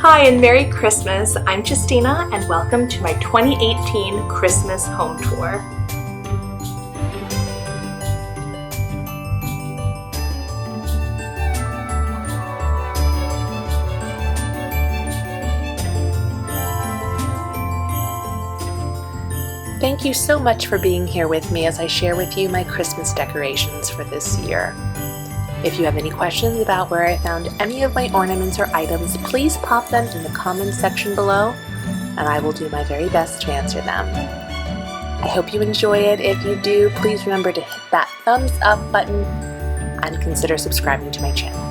Hi and Merry Christmas. I'm Justina and welcome to my 2018 Christmas home tour. Thank you so much for being here with me as I share with you my Christmas decorations for this year. If you have any questions about where I found any of my ornaments or items, please pop them in the comments section below and I will do my very best to answer them. I hope you enjoy it. If you do, please remember to hit that thumbs up button and consider subscribing to my channel.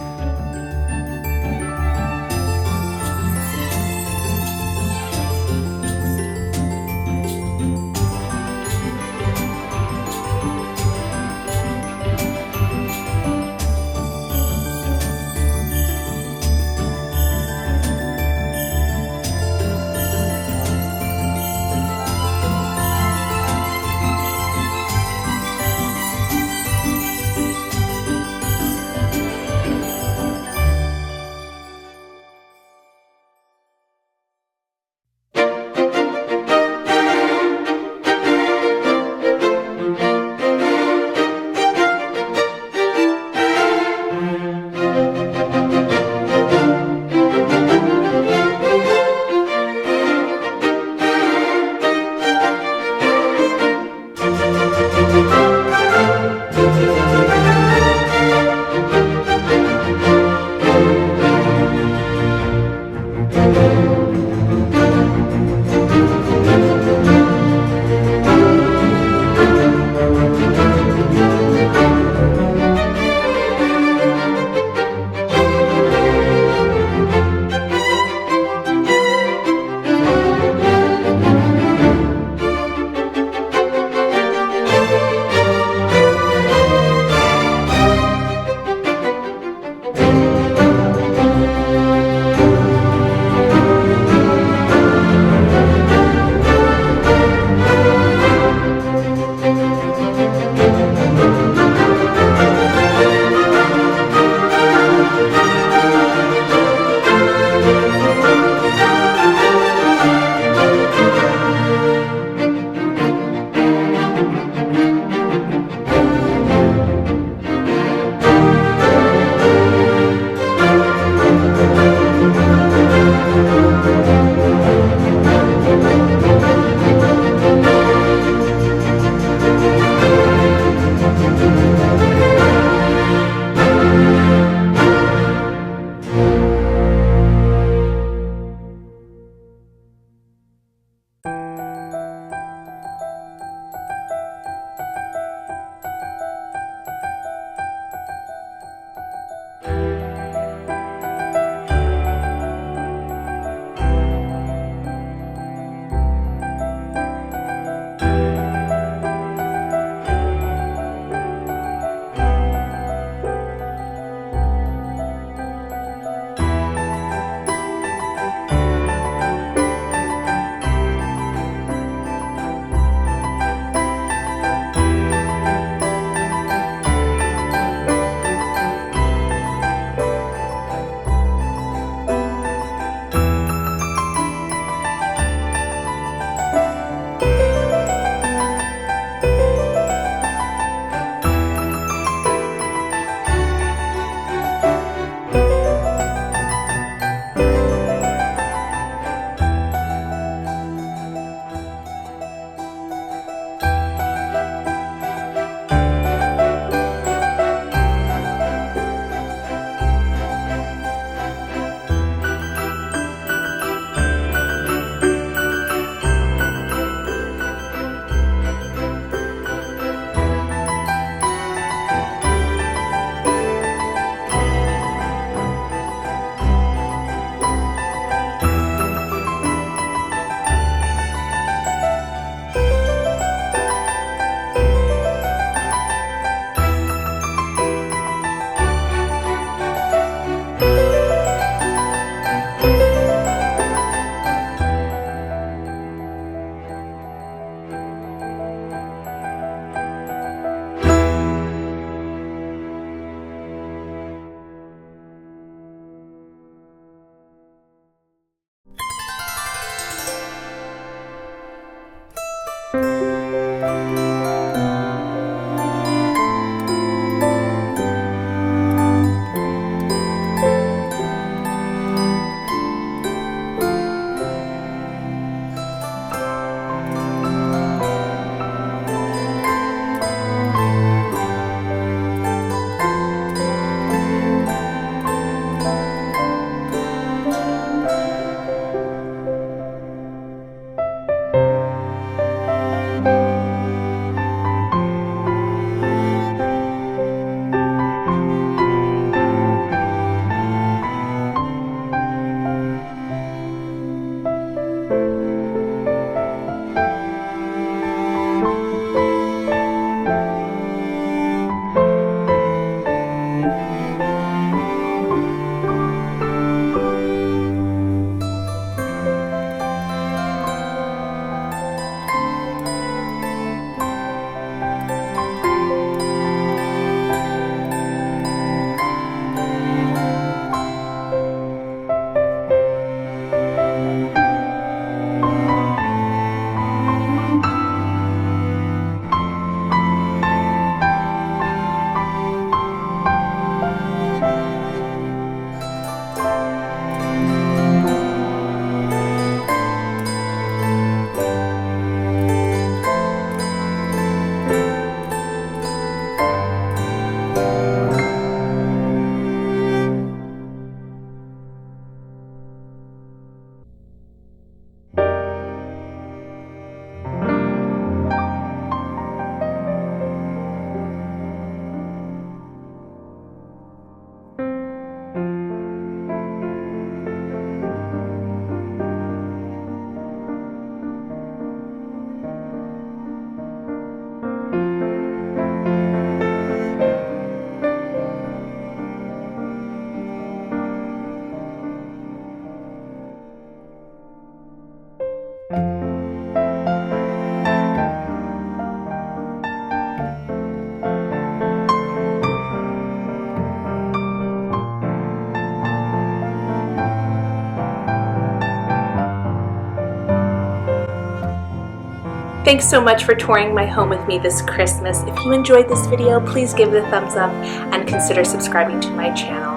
Thanks so much for touring my home with me this Christmas. If you enjoyed this video, please give it a thumbs up and consider subscribing to my channel.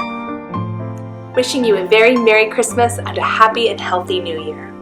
Wishing you a very Merry Christmas and a happy and healthy New Year.